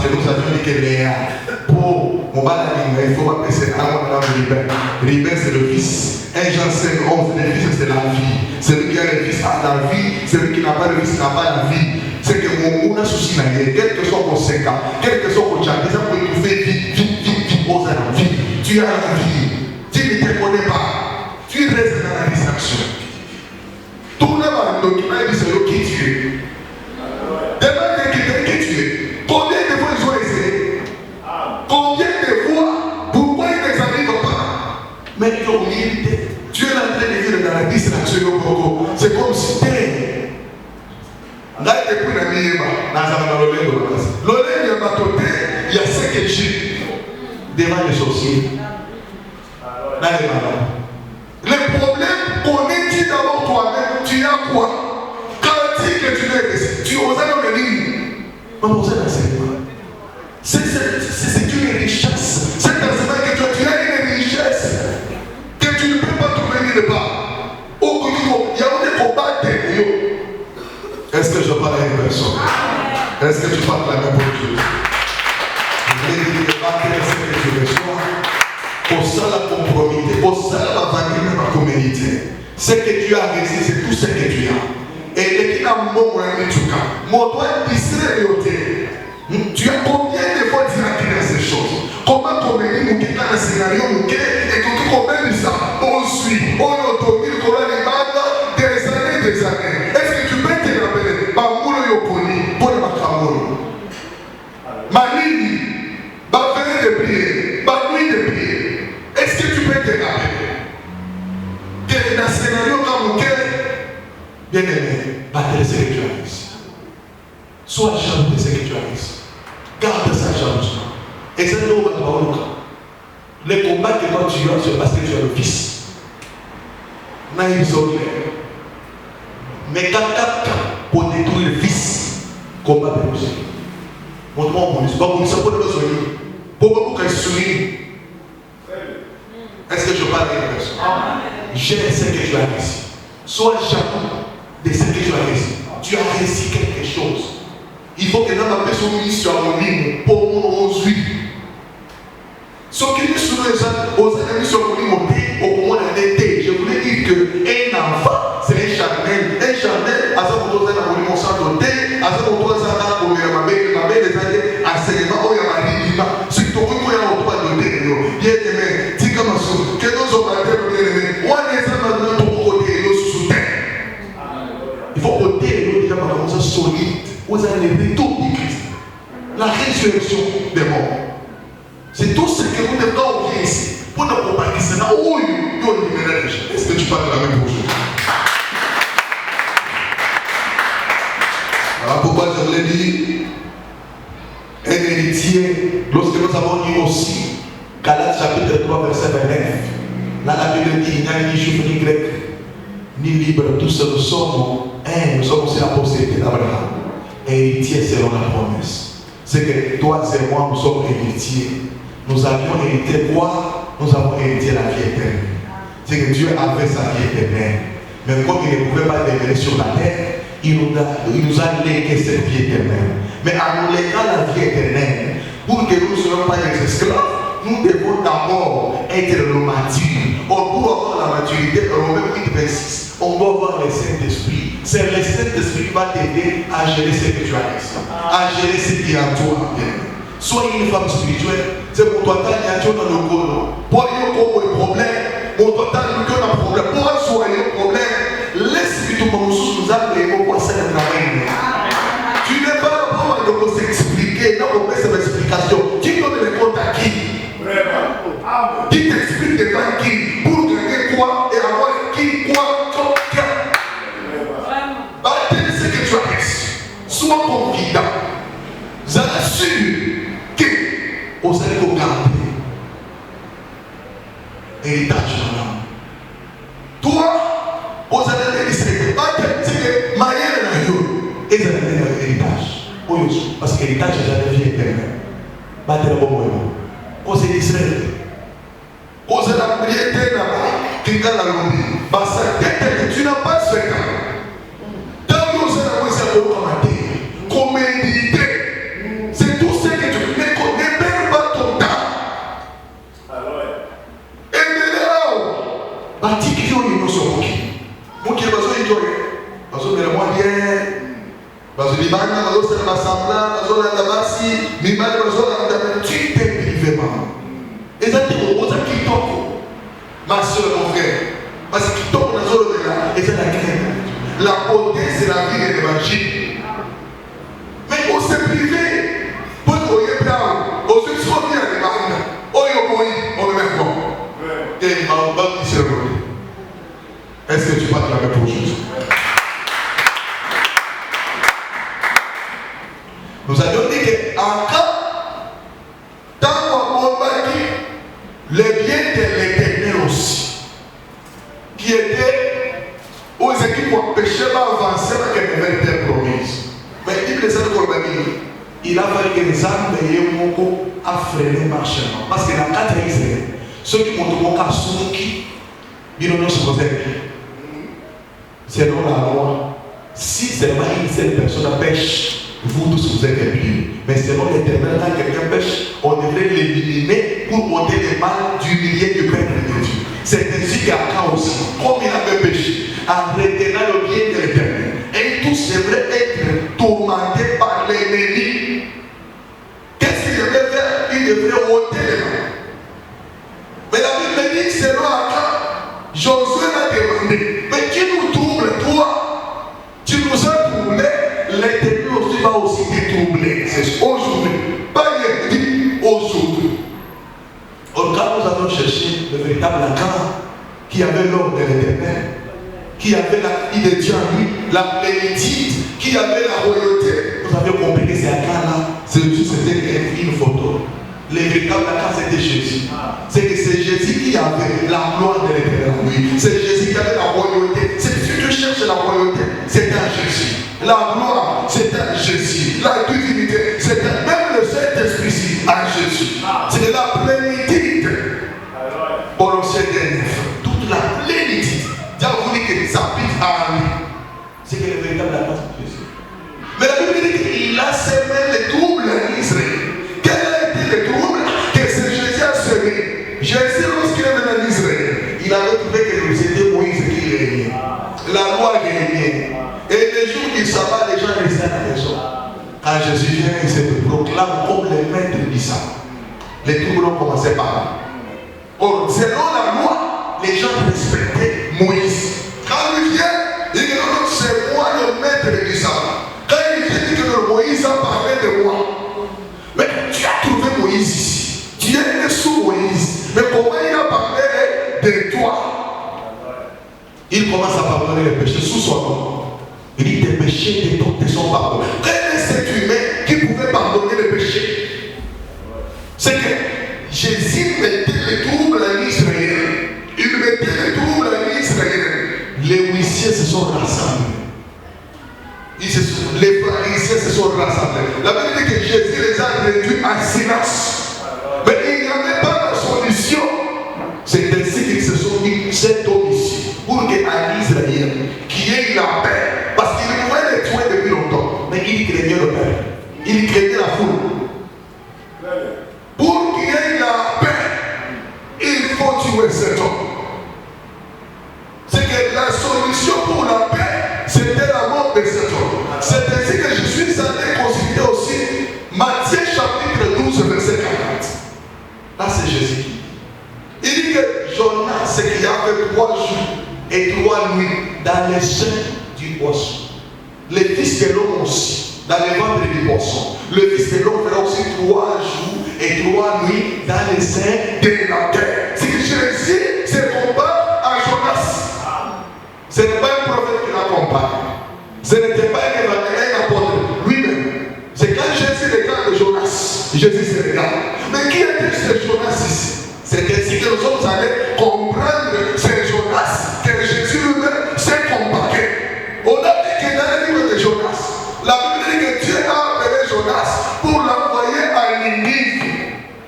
que nous avions dit que Léa, pour mon baladine, il faut appeler ça un Ribin. Ribin, c'est le fils. 1 Jean 5, 11, le fils, c'est la vie. Celui qui a le fils a la vie, celui qui n'a pas le fils n'a pas la vie. C'est que mon souci n'a rien, quel que soit mon 5 ans, quel que soit mon chat, ça peut nous faire vite, aux vie. Tu as la vie, tu ne te connais pas, tu restes dans la distraction. Tout le monde qui m'a dit c'est qui tu es. Demande qui tu es. Combien de fois ils ont essayé? Combien de fois? Pourquoi ils n'examinent pas? Mais ils ont milité. Tu es en train de vivre dans la distraction au Congo. C'est comme si tu es. Là, depuis la nuit, il y a 5 Égyptes devant les sorciers. Là, le problème, connais-tu d'abord toi-même, tu as quoi? Quand tu dis que tu l'as réussi, tu oses le dire. On ose l'enseignement. C'est une richesse. C'est enseignement que tu as une richesse que tu ne peux pas trouver nulle part. Au Congo, il y a des combats intérieurs. Est-ce que je parle à une personne? Est-ce que tu parles la même chose? Je voulais dire que battre ce que tu reçois, pour ça la compromis, pour ça la vanité de la communauté. Ce que tu as réussi, c'est tout ce que tu as. Et les qui n'ont pas de tout cas, mon doigt distrait tu as combien de fois dit ces choses? Comment communiquer ou quitter un scénario et combien de ça? On suit, on autorise, on a les bandes des années. Est-ce que tu peux te rappeler? Bamouro Yoponi, pour le Makamoro. Malini, Bafere de prier, Banoui de prier. Est-ce que tu peux te rappeler? Que dans un scénario comme bien aimé, battre ce que tu as réussi. Sois jaloux de ce que tu as réussi. Garde ça jalousement. Et c'est là où on va voir le combat que toi tu as, c'est parce que tu as le fils. Naïf Zoglé. Mais quand pour détruire le fils, combat de nous. Montre-moi mon bonus. Pas bonus, pour le soigner. Pourquoi vous soulignez? Est-ce que je parle à une personne? J'aime ce que tu as réussi. Sois jaloux de ce que tu as réussi. Tu as réussi quelque chose. Il faut que dans ma personne soit en ligne pour mon suivi. Ce qui est sur les gens, aux ennemis sur mon ligne, au moment de l'été, je voulais dire qu'un enfant, c'est un charnel. Un charnel, à ça, vous avez un monument sans doté, à ça, vous avez un monument, ma mère, des années, enseignement, oh, il y a ma ligne, c'est tout, il y a un droit de doté, il y a des mains, dis comme ça, que nous sommes en train de dire, on est en train de tout côté, nous sous terre. Il faut côté, nous, déjà, comme ça, solide. Vous allez les tout du Christ. La résurrection des morts. C'est tout ce que vous devez oublier ici. Pour ne pas partir, c'est là où il y a une ménage. Est-ce que tu parles de la même chose? Voilà pourquoi je voulais dire un héritier, lorsque nous avons dit aussi, Galates chapitre 3, verset 29, là la Bible dit, il n'y a ni juif ni grec, ni libre, tous nous sommes un, nous sommes aussi la postérité d'Abraham. Héritier selon la promesse. C'est que toi et moi, nous sommes héritiers. Nous avions hérité quoi? Nous avons hérité la vie éternelle. C'est que Dieu avait sa vie éternelle. Mais comme il ne pouvait pas demeurer sur la terre, il nous a légué cette vie éternelle. Mais en nous léguant la vie éternelle, pour que nous ne soyons pas des esclaves, nous devons d'abord être le mature. Pour avoir la maturité, Romains 8, 26. On doit voir le Saint-Esprit. C'est le Saint-Esprit qui va t'aider à gérer ce que tu as réussi, à gérer ce qui est en toi. Soyez une femme spirituelle. C'est pour toi, il y a dans le corps. Pour y avoir un problème, pour toi, il y a un problème. Pour soigner un problème, l'Esprit nous a fait pour ça le travail. Tu n'es pas là pour s'expliquer, non, pour faire cette explication. Qui donne les comptes à qui? Qui t'explique devant qui? Pour gagner quoi et avoir qui, quoi? Ce que tu as réussi, sois confident. Vous êtes sûr que vous allez vous garder héritage dans l'âme. Toi, vous allez laisser que marier dans l'âme et vous allez donner héritage. Parce que l'héritage est la vie éternelle. Battez le bon moment. Vous allez laisser. Vous allez prier là-bas. Quelqu'un l'a dit. Parce que tu n'as pas ce temps. C'est tout ce que tu que tu peux acclamer pour Jésus? Nous avions dit qu'en cas, tant qu'on va dire, les biens de l'Éternel aussi, qui étaient aux équipes pour empêcher d'avancer dans quelque nouvelle terre promise. Mais il les a il a fallu que les âmes veillent à freiner le marché. Parce que dans le cadre d'Israël, ceux qui montrent mon cas sont qui? Ils n'ont pas se poser. Selon la loi, si seulement une seule personne pêche, vous tous vous êtes impliqués. Mais selon l'Éternel, quand quelqu'un pêche, on devrait l'éliminer pour ôter les mal du millier du peuple de Dieu. C'est ainsi qu'Akan aussi, comme il avait péché, en retenant le bien de l'Éternel, et tous devraient être tourmentés par l'ennemi. Qu'est-ce qu'il devrait faire? Il devrait ôter les mains. Mais la Bible dit, selon Akan, Josué l'a demandé, mais qui nous trouble, toi? Tu nous as troublés, l'Éternel aussi va aussi te troubler. C'est aujourd'hui. Pas hier, dit aujourd'hui. Au cas où nous avons cherché le véritable Akan, qui avait l'ordre de l'Éternel, qui avait la vie de Dieu en lui, la plénitude, qui avait la royauté. Vous avez compris que c'est Akan-là, c'était une photo. Le véritable Akan, c'était Jésus. C'est que c'est Jésus qui avait la gloire de l'Éternel en lui. C'est Jésus qui avait la royauté. Si tu cherches la royauté, c'est un Jésus. La gloire, c'est un Jésus. La divinité, c'est un... Même le Saint-Esprit, un Jésus. C'est la plénitude. Colossiens 9. Toute la plénitude. Dieu vous dit que ça habite en lui. C'est que le véritable Akan, c'est Jésus. Mais la Bible dit qu'il a semé les troubles en Israël. Quel a été le trouble que ce Jésus a semé? Jésus, lorsqu'il est venu en Israël, il avait trouvé que c'était Moïse qui régnait. La loi régnait. Et les jours du sabbat, les gens restaient à la maison. Quand Jésus vient, il se proclame comme le maître du sabbat. Les troubles ont commencé par là. Or, selon la loi, les gens respectaient Moïse. Quand il vient, il dit non, c'est moi le maître du sabbat. Quand il vient, il dit que Moïse a parlé de moi. Mais tu as trouvé Moïse ici. Tu es né sous Moïse. Mais comment il a parlé de toi? Il commence à pardonner les péchés sous son nom. Il dit tes péchés te sont pardonnés. Quel est cet humain qui pouvait pardonner les péchés? C'est que Jésus mettait les troubles en Israël. Il mettait les troubles en Israël. Les huissiers se sont rassemblés. Les pharisiens se sont rassemblés. La Bible dit que Jésus les a réduits en silence. Mais il n'y avait pas de solution. C'est ainsi qu'ils se sont dit cet homme ici, pour qu'en Israël, qu'il y ait la paix. Parce qu'il pouvait les tuer depuis longtemps. Mais il craignait le père. Il craignait la foule. Pour qu'il y ait la paix, il faut tuer cet homme. C'est que la solution pour la paix, c'était la mort de cet homme. C'est ainsi que je suis allé consulter aussi Matthieu chapitre 12, verset 40. Là, c'est Jésus qui dit. Il dit que Jonas, c'est qu'il y avait 3 jours et 3 nuits dans les seins du poisson. Le Fils de l'homme aussi, dans les ventres du poisson. Le Fils de l'homme fera aussi 3 jours et 3 nuits dans les seins de la terre. C'est que Jésus se compare à Jonas. Ce n'est pas un prophète qui l'accompagne. Ce n'était pas un apôtre lui-même. C'est quand Jésus regarde Jonas, Jésus se regarde. Mais qui était ce Jonas ici? C'est ainsi que nous sommes allés comprendre ce Jonas que Jésus lui-même s'est comparé. On a dit que dans le livre de Jonas, la Bible dit que Dieu a appelé Jonas pour l'envoyer à Ninive.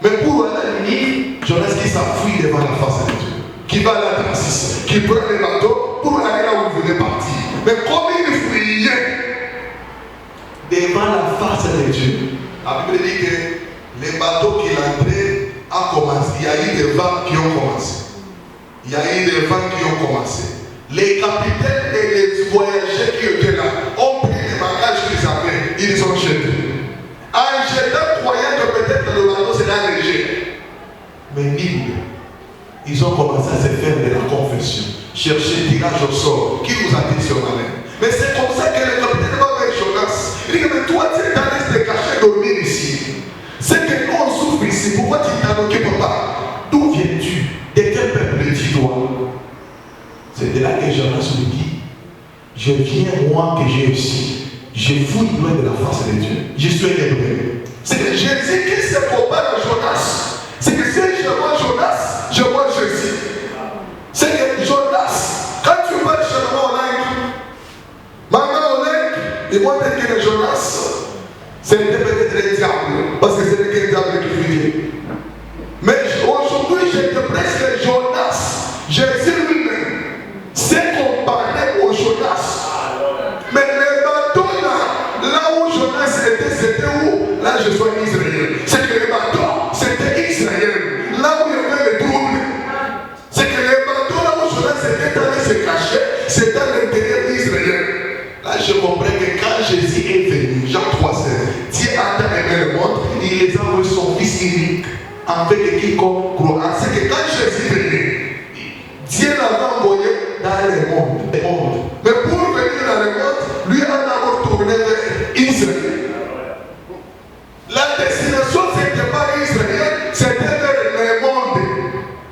Mais pour aller à Ninive, Jonas qui s'enfuit devant la face de Dieu, qui va à la Tarsis, qui prend le bateau pour aller là où il voulait partir. Mais comme il fuyait devant la face de Dieu, la Bible dit que les bateaux qu'il entrait a commencé. Il y a eu des vents qui ont commencé. Il y a eu des vents qui ont commencé. Les capitaines et les voyageurs qui étaient là ont pris les bagages qu'ils avaient. Ils ont jeté. En jetant, croyant que peut-être le bateau serait léger. Mais libre. Ils ont commencé à se faire de la confession. Chercher tirage au sort. Qui vous a dit sur ma main? Mais c'est comme ça que le capitaine va avec Jonas. Il dit, mais toi, tu es en train de cacher dormir ici. C'est que nous on souffre ici. Pourquoi tu t'en occupes pas? D'où viens-tu? De quel peuple es-tu toi? C'est de là que que Jonas lui dit, je viens moi que j'ai aussi. Je fouille loin de la face de Dieu. Je suis un hébreu. C'est que Jésus qui se compare à Jonas. C'est que si je vois Jonas, je vois Jésus. C'est que Jonas, quand tu parles chez maman Oleg, ils vont dire que Jonas, c'était peut-être le diable. Parce que c'est le diable qui fuit. Mais aujourd'hui, je te presse que Jonas, Jésus lui-même, s'est comparé au Jonas. Mais le bateau là où Jonas était, c'était où? Là, je suis en Israël. C'est que le bateau, c'était Israël. Là où il y avait le trouble. C'est que le bateau là où Jonas était allé se cacher, c'était à l'intérieur d'Israël. Là, je comprends que quand Jésus est venu, Jean 3,16, Dieu a tant aimé le monde, il les a envoyé son Fils unique, afin que quiconque croit. C'est que quand Jésus est venu, Dieu l'avait envoyé dans le monde. Mais pour venir dans le monde, lui a d'abord tourné vers Israël. La destination, ce n'était pas Israël, c'était vers le monde.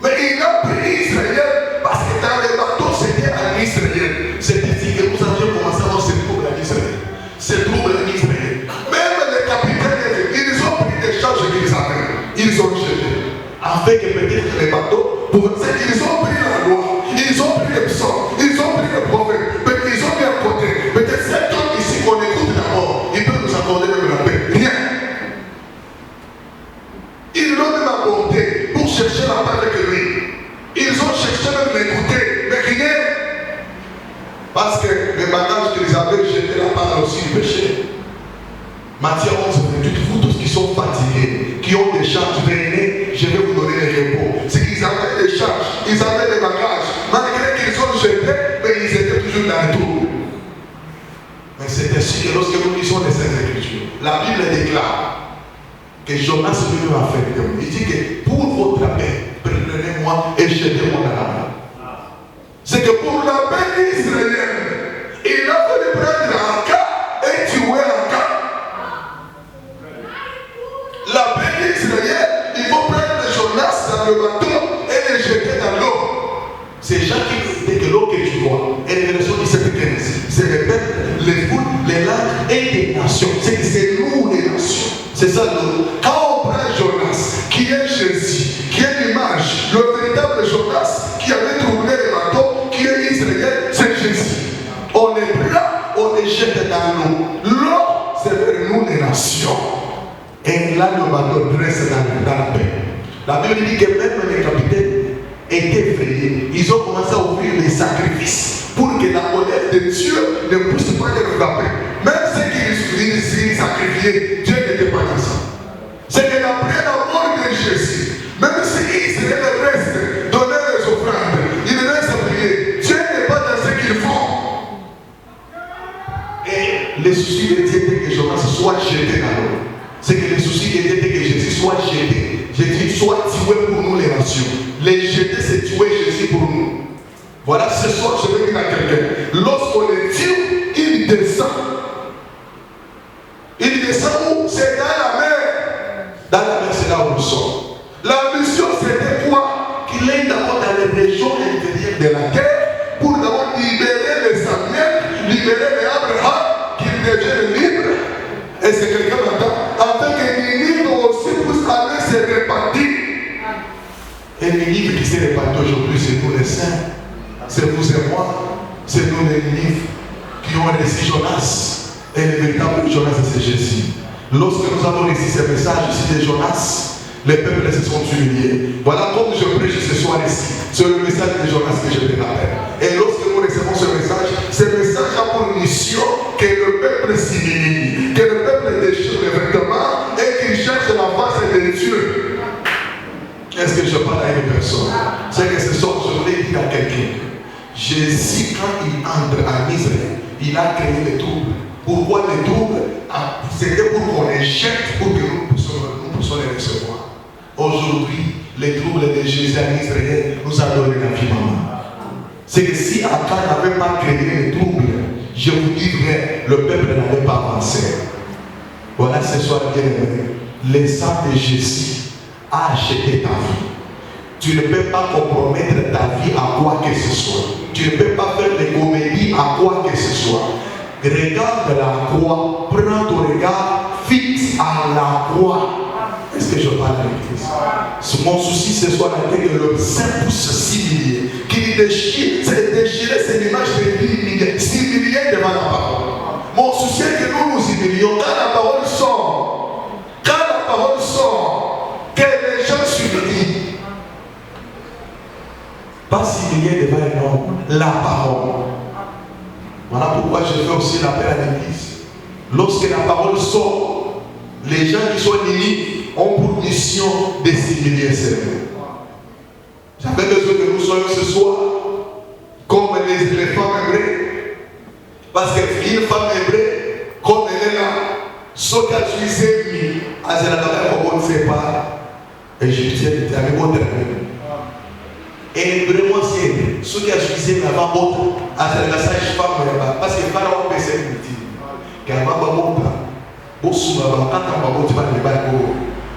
Mais il a pris Israël parce que dans le bateau, c'était à Israël. C'est ici que nous avions commencé à avoir ce trouble en Israël. Ce trouble en Israël. Même les capitaines, ils ont pris des charges qu'ils avaient. Ils ont jeté. Afin que peut-être les bateaux, ils ont pris la loi, ils ont pris les psaumes, ils ont pris les prophètes, mais ils ont mis à côté. Peut-être cet homme ici qu'on écoute d'abord, il peut nous accorder même la paix. Rien. Ils l'ont même abordé pour chercher la paix avec lui. Ils ont cherché même l'écouter, mais rien. Parce que les bagages qu'ils avaient jeté la part aussi du péché. Matthieu 11, 28, vous tous qui sont fatigués, qui ont des charges, venez, je vais vous donner les repos. C'est qu'ils avaient des charges, ils avaient des bagages. Malgré qu'ils ont jeté, mais ils étaient toujours dans le trou. Mais c'est ainsi que lorsque nous lisons les Saintes Écritures, la Bible déclare que Jonas lui a fait. Il dit que pour votre paix, prenez-moi et jetez-moi dans la mer. C'est que pour la paix israélienne, il a fallu prendre un cas et tuer un cas. La paix d'Israël, il faut prendre Jonas dans le bateau et le jeter dans l'eau. C'est Jean qui dit que l'eau que tu vois, et les versions 17 et 15, c'est les peuples, les foules, les langues et les nations. C'est nous les nations. C'est ça l'eau. Quand on prend Jonas, qui est Jésus, qui est l'image, le véritable Jonas qui avait troublé les bateaux, qui est Israël, c'est Jésus. On les prend, on les jette dans l'eau. L'eau, c'est vers nous les nations. Et là, le bateau reste dans la paix. La Bible dit que même les capitaines étaient effrayés. Ils ont commencé à offrir des sacrifices pour que la colère de Dieu ne puisse pas les frapper. Même ceux qui sacrifiaient, Dieu n'était pas dans ça. C'est que après la mort de Jésus, même si Israël reste donner les offrandes, il reste prier. Dieu n'est pas dans ce qu'ils font. Et le souci de Dieu était que Jonas soit jeté dans l'eau. C'est que le souci était que Jésus soit jeté. Jésus soit tué pour nous les nations. Les jeter, c'est tuer Jésus pour nous. Voilà, ce soir, je vais dire à quelqu'un. Lorsqu'on est tue, il descend. Il descend où? C'est dans la mer. Dans la mer, c'est là où nous sommes. La mission, c'était quoi? Qu'il aille d'abord dans les régions intérieures de la terre pour d'abord libérer les Samuel, libérer les Abraham, qu'ils deviennent libres. Et c'est quelqu'un maintenant, afin que Ninive aussi puisse aller se répartir. Et Ninive qui s'est répartie aujourd'hui, c'est nous les saints, c'est vous et moi, c'est nous les Ninive qui ont reçu Jonas. Et le véritable Jonas, c'est Jésus. Lorsque nous avons reçu ce message ici de Jonas, les peuples se sont humiliés. Voilà comme je prêche ce soir ici. C'est le message de Jonas que je te rappelle. Et lorsque nous recevons ce message a pour mission que le peuple s'humilie, que le peuple déchire les vêtements et qu'il cherche la face de Dieu. Est-ce que je parle à une personne? C'est que ce soir, je voulais dire à quelqu'un. Jésus, quand il entre en Israël, il a créé les troubles. Pourquoi les troubles? C'était pour qu'on les jette, pour que nous puissions les recevoir. Aujourd'hui, les troubles de Jésus en Israël nous a donné la vie, maman. C'est que si Akab n'avait pas créé les troubles, je vous dirais, le peuple n'allait pas avancer. Voilà, ce soir, bien aimé, le sang de Jésus a acheté ta vie. Tu ne peux pas compromettre ta vie à quoi que ce soit. Tu ne peux pas faire des comédies à quoi que ce soit. Regarde la croix, prends ton regard fixe à la croix. Est-ce que je parle à l'église? Mon souci ce soir était que le Saint pousse s'humilier. Qu'il déchire, c'est déchirer, c'est l'image de s'humilier devant la parole. Mon souci est que nous nous humilions quand la parole sort. Quand la parole sort, que les gens s'humilient. Pas s'humilier devant un homme, la parole. Voilà pourquoi je fais aussi l'appel à l'église. Lorsque la parole sort, les gens qui sont unis ont pour mission de s'humilier seulement. J'avais besoin que nous soyons ce soir comme les femmes hébreues. Parce qu'une femme hébreu, comme elle est là, ce qu'elle faisait, elle ne sait pas, Égyptienne était avec votre terme. Et vraiment, c'est ce qui a suivi avant l'autre, à la sage-femme, parce que Pharaon peut s'être dit, car avant l'autre, quand on va voter par les balcons,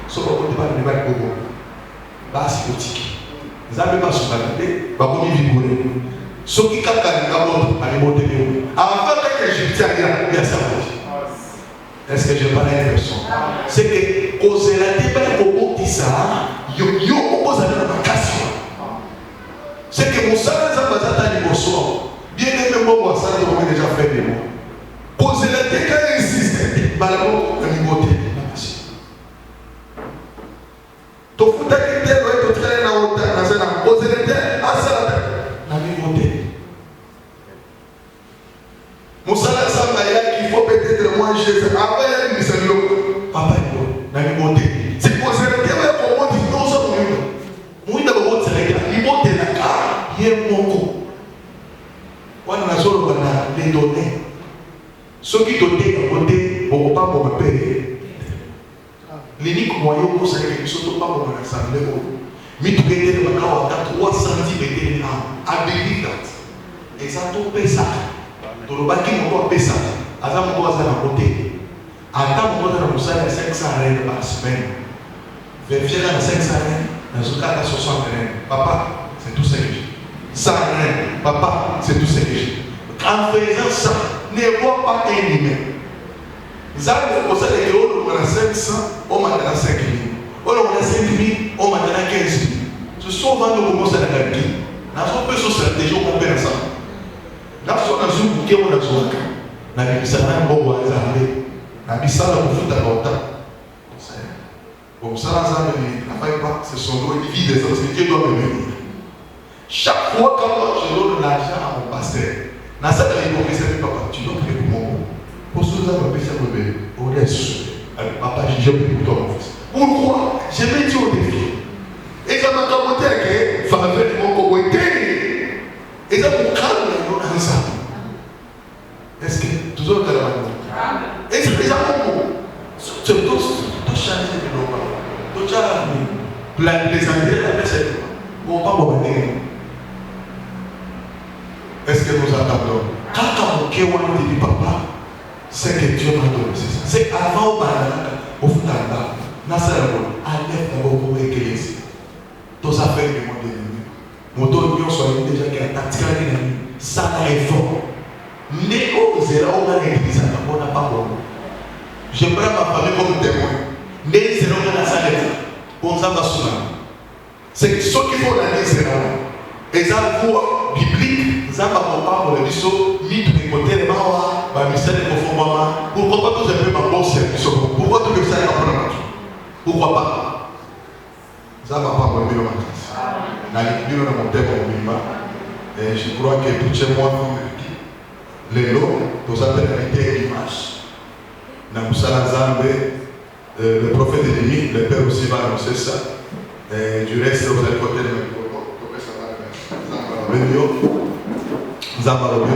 sauf qu'on va voter par les balcons, bah, c'est boutique. Vous avez pas sur la tête, bah, vous vivez. Ce qui capte les balcons, allez voter. Avant que les Égyptiens il y a ça. Est-ce que je parle à une personne? C'est que, quand c'est la tête, on dit ça, il y a une vacation. C'est que mon salaire n'a pas été négocié. Bien aimé, moi, ça a déjà fait des mots. Poser la tête, quand il insiste, malheureusement, la liberté. Tu fous ta tête, tu traînes dans la tête, poser la tête, à ça la tête. La liberté. Mon salaire, ça m'a dit qu'il faut peut-être manger. Après, il y a une seule chose. Papa, la liberté. C'est poser la tête, on dit non, ça nous dit. Moi, d'abord, c'est la liberté. On a les données. Ceux qui donnent à voter, on ne va pas me payer. L'unique moyen pour ça, c'est que surtout pas pour l'assemblée. Mais tu peux être à 3 centimes à believe that. Et ça, tu payes ça. Tu ne vas pas payer ça. Attends, on va voter. Attends, on va faire 500 règles par semaine. Vérifier dans 500 règles, dans ce cas, 60 règles. Papa, c'est tout ce que j'ai. Ça rien, papa, c'est tout ce que j'ai. En faisant ça, ne vois pas un humain. Vous avez posé les euros, on a 500, on m'a donné 5 000. On a 5 000, on m'a donné 15 000. Ce sont vendus au commencer à la gagner. Dans une personne stratégie, on peut faire ça. Dans un bouquet, on a besoin. Dans les bisans, on va les armer. Dans les bisans, on va foutre à longtemps. Bon, ça, ce sont nos vies des autres, Dieu doit me venir. Chaque fois que je donne l'argent à mon pasteur, dans cette hypocrisie, papa, tu dois prier pour mon pour ce que vous avez fait, mon bébé, on laisse. Papa, j'ai prié pour toi, mon fils. Pourquoi? Je vais dire au défi. Et ça m'a commenté que faveur de mon coco et ça me calme dans ça. Est-ce que tout le monde est et c'est déjà bon. Tu dois changer de nom. Tu dois les engrais, la personne. On va pas bombarder. Est-ce que nous attendons? Quand on dit papa, c'est que Dieu m'a donné. C'est avant au Futanda, Nasarabo, allez d'abord pour l'église. Tous affaires du monde ennemi. Mon don soit déjà qui a tactique à l'ennemi. Ça est fort. Mais on zéro dans l'église, on n'a pas bon. Je prends ma famille comme témoin. Mais zéro dans la salle, on s'en va souvent. C'est que ceux qui font la liste, et ça, voix biblique, ça va pas pour le biseau, ni de côté les mains, bah, mystère de conformément. Pourquoi pas tous un peu ma bosse, pourquoi tout le ça est pas pour la nature? Pourquoi pas? Ça va pas pour le bilan. Dans les bilan de mon thème, et je crois que tout chez moi, les lots, tout ça peut être l'image. Dans le Salanzambe, le prophète ennemi, le père aussi va annoncer ça. Et du reste, vous allez côté de mes propos. Nous avons